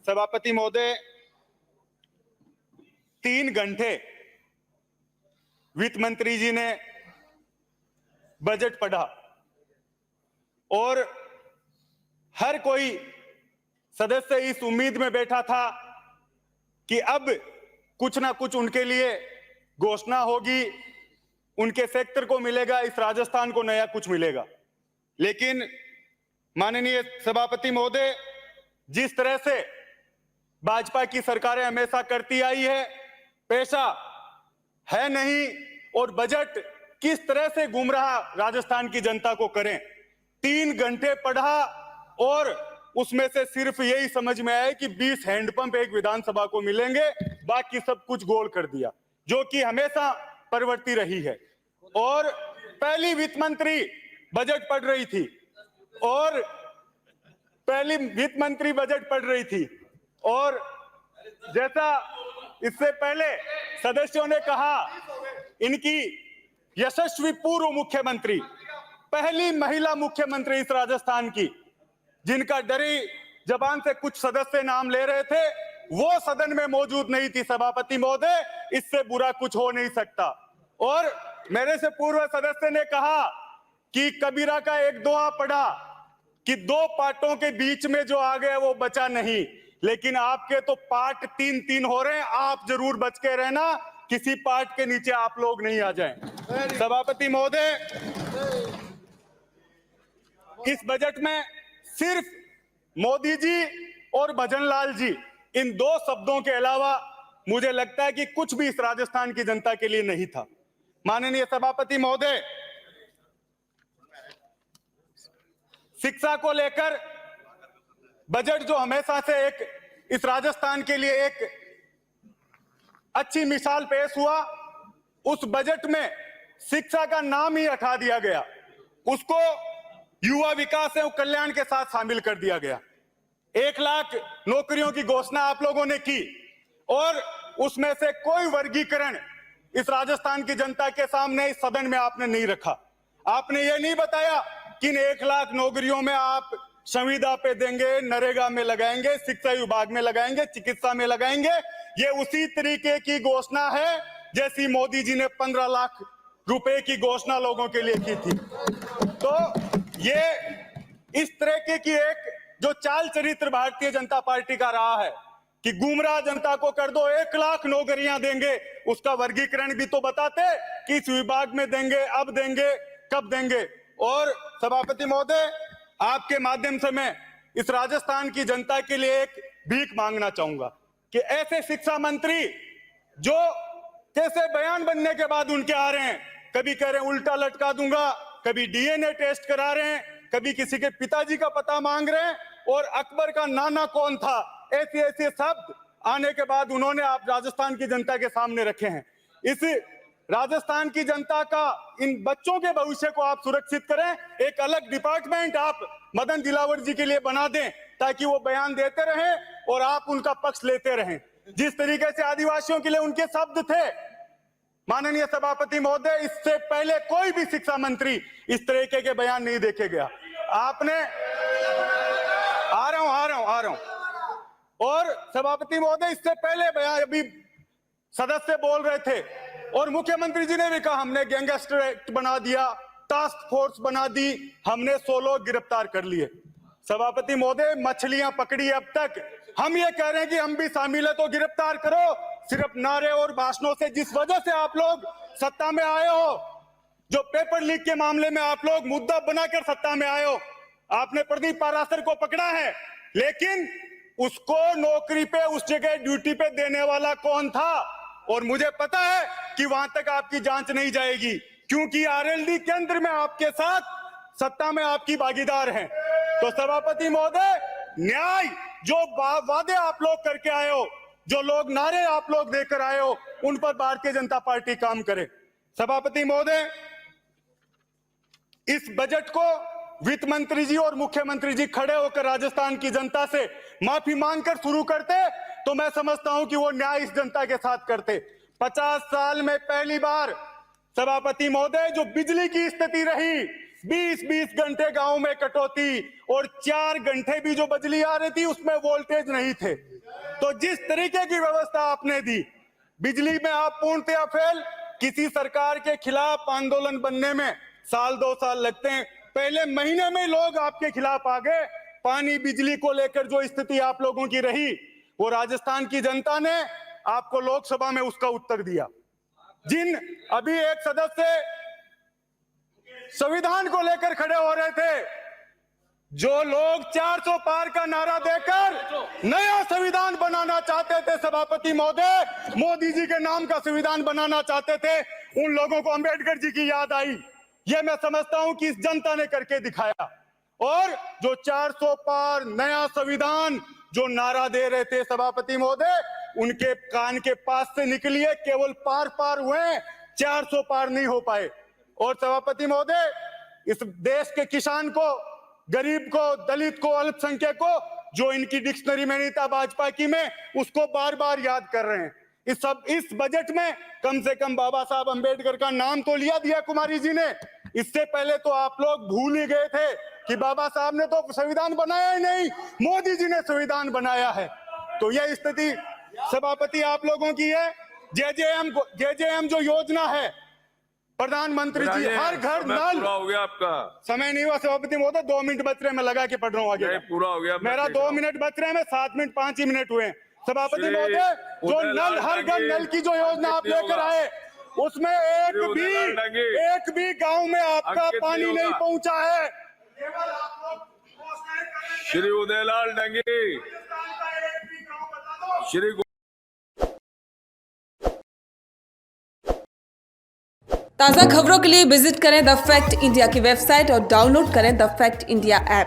सभापति महोदय, 3 घंटे वित्त मंत्री जी ने बजट पढ़ा और हर कोई सदस्य इस उम्मीद में बैठा था कि अब कुछ ना कुछ उनके लिए घोषणा होगी, उनके सेक्टर को मिलेगा, इस राजस्थान को नया कुछ मिलेगा। लेकिन माननीय सभापति महोदय, जिस तरह से भाजपा की सरकारें हमेशा करती आई है, पैसा है नहीं और बजट किस तरह से गुमराह राजस्थान की जनता को करें। 3 घंटे पढ़ा और उसमें से सिर्फ यही समझ में आया कि 20 हैंडपंप एक विधानसभा को मिलेंगे, बाकी सब कुछ गोल कर दिया, जो कि हमेशा प्रवृत्ति रही है। और पहली वित्त मंत्री बजट पढ़ रही थी और जैसा इससे पहले सदस्यों ने कहा, इनकी यशस्वी पूर्व मुख्यमंत्री, पहली महिला मुख्यमंत्री इस राजस्थान की, जिनका डरी जबान से कुछ सदस्य नाम ले रहे थे, वो सदन में मौजूद नहीं थी। सभापति महोदय, इससे बुरा कुछ हो नहीं सकता। और मेरे से पूर्व सदस्य ने कहा कि कबीरा का एक दोहा पढ़ा कि 2 पार्टों के बीच में जो आ गया वो बचा नहीं, लेकिन आपके तो पार्ट 3-3 हो रहे हैं। आप जरूर बच के रहना, किसी पार्ट के नीचे आप लोग नहीं आ जाएं। सभापति महोदय, इस बजट में सिर्फ मोदी जी और भजनलाल जी, इन 2 शब्दों के अलावा मुझे लगता है कि कुछ भी इस राजस्थान की जनता के लिए नहीं था। माननीय सभापति महोदय, शिक्षा को लेकर बजट जो हमेशा से एक इस राजस्थान के लिए एक अच्छी मिसाल पेश हुआ, उस बजट में शिक्षा का नाम ही हटा दिया गया, उसको युवा विकास एवं कल्याण के साथ शामिल कर दिया गया। 1 लाख नौकरियों की घोषणा आप लोगों ने की और उसमें से कोई वर्गीकरण इस राजस्थान की जनता के सामने इस सदन में आपने नहीं रखा। आपने ये नहीं बताया कि इन 1 लाख नौकरियों में आप संविदा पे देंगे, नरेगा में लगाएंगे, शिक्षा विभाग में लगाएंगे, चिकित्सा में लगाएंगे। ये उसी तरीके की घोषणा है जैसी मोदी जी ने 15 लाख रुपए की घोषणा लोगों के लिए की थी। तो ये इस तरीके की एक जो चाल चरित्र भारतीय जनता पार्टी का रहा है कि गुमराह जनता को कर दो, 1 लाख नौकरियां देंगे, उसका वर्गीकरण भी तो बताते कि इस विभाग में देंगे, अब देंगे, कब देंगे। और सभापति महोदय, आपके माध्यम से मैं इस राजस्थान की जनता के लिए एक भीख मांगना चाहूंगा कि ऐसे शिक्षा मंत्री जो कैसे बयान बनने के बाद उनके आ रहे हैं, कभी कह रहे हैं उल्टा लटका दूंगा, कभी डीएनए टेस्ट करा रहे हैं, कभी किसी के पिताजी का पता मांग रहे हैं और अकबर का नाना कौन था, ऐसे ऐसे शब्द आने के बाद उन्होंने आप राजस्थान की जनता के सामने रखे हैं। इस राजस्थान की जनता का, इन बच्चों के भविष्य को आप सुरक्षित करें। एक अलग डिपार्टमेंट आप मदन दिलावर जी के लिए बना दें ताकि वो बयान देते रहें और आप उनका पक्ष लेते रहें। जिस तरीके से आदिवासियों के लिए उनके शब्द थे, माननीय सभापति महोदय, इससे पहले कोई भी शिक्षा मंत्री इस तरीके के बयान नहीं देखे गया। आपने आ रहा हूं और सभापति महोदय, इससे पहले बयान अभी सदस्य बोल रहे थे और मुख्यमंत्री जी ने भी कहा हमने गैंगस्टर एक्ट बना दिया, टास्क फोर्स बना दी, हमने 100 लोग गिरफ्तार कर लिए। सभापति महोदय, मछलियां पकड़ी अब तक, हम ये कह रहे हैं कि हम भी शामिल है तो गिरफ्तार करो। सिर्फ नारे और भाषणों से जिस वजह से आप लोग सत्ता में आए हो, जो पेपर लीक के मामले में आप लोग मुद्दा बनाकर सत्ता में आए हो, आपने प्रदीप पाराशर को पकड़ा है, लेकिन उसको नौकरी पे उस जगह ड्यूटी पे देने वाला कौन था? और मुझे पता है कि वहां तक आपकी जांच नहीं जाएगी क्योंकि आरएलडी केंद्र में आपके साथ सत्ता में आपकी भागीदार हैं। तो सभापति महोदय, न्याय जो वादे आप लोग करके आए हो, जो लोग नारे आप लोग देकर आए हो, उन पर भारतीय जनता पार्टी काम करे। सभापति महोदय, इस बजट को वित्त मंत्री जी और मुख्यमंत्री जी खड़े होकर राजस्थान की जनता से माफी मांगकर शुरू करते तो मैं समझता हूं कि वो न्याय इस जनता के साथ करते। 50 साल में पहली बार सभापति महोदय जो बिजली की स्थिति रही, 20-20 घंटे गांव में कटौती, और 4 घंटे भी जो बिजली आ रही थी उसमें वोल्टेज नहीं थे। तो जिस तरीके की व्यवस्था आपने दी, बिजली में आप पूर्णतया फेल। किसी सरकार के खिलाफ आंदोलन बनने में 1-2 साल लगते हैं, पहले महीने में लोग आपके खिलाफ आ गए। पानी बिजली को लेकर जो स्थिति आप लोगों की रही, वो राजस्थान की जनता ने आपको लोकसभा में उसका उत्तर दिया। जिन अभी एक सदस्य संविधान को लेकर खड़े हो रहे थे, जो लोग 400 पार का नारा देकर नया संविधान बनाना चाहते थे, सभापति महोदय, मोदी जी के नाम का संविधान बनाना चाहते थे, उन लोगों को अंबेडकर जी की याद आई। ये मैं समझता हूं कि इस जनता ने करके दिखाया। और जो 400 पार नया संविधान जो नारा दे रहे थे सभापति महोदय, उनके कान के पास से निकलिए, केवल पार हुए, 400 पार नहीं हो पाए। और सभापति महोदय, इस देश के किसान को, गरीब को, दलित को, अल्पसंख्यक को, जो इनकी डिक्शनरी में नहीं था भाजपा की में, उसको बार बार याद कर रहे हैं। इस बजट में कम से कम बाबा साहब अंबेडकर का नाम तो लिया दिया कुमारी जी ने। इससे पहले तो आप लोग भूल ही गए थे कि बाबा साहब ने तो संविधान बनाया ही नहीं, मोदी जी ने संविधान बनाया है। तो यह स्थिति सभापति आप लोगों की है। जेजेएम जो योजना है, प्रधानमंत्री जी, हर घर नल। पूरा हो गया आपका समय नहीं हुआ सभापति महोदय, 2 मिनट बच रहे, मैं लगा के पढ़ रहा हूँ आगे। पूरा हो गया, मेरा 2 मिनट बच रहे हैं, 7 मिनट 5 ही मिनट हुए। सभापति महोदय, जो नल, हर घर नल की जो योजना आप लेकर आए, उसमें एक भी गांव में आपका पानी नहीं पहुंचा है। श्री उदयलाल डंगी, श्री ताज़ा खबरों के लिए विजिट करें द फैक्ट इंडिया की वेबसाइट और डाउनलोड करें द फैक्ट इंडिया ऐप।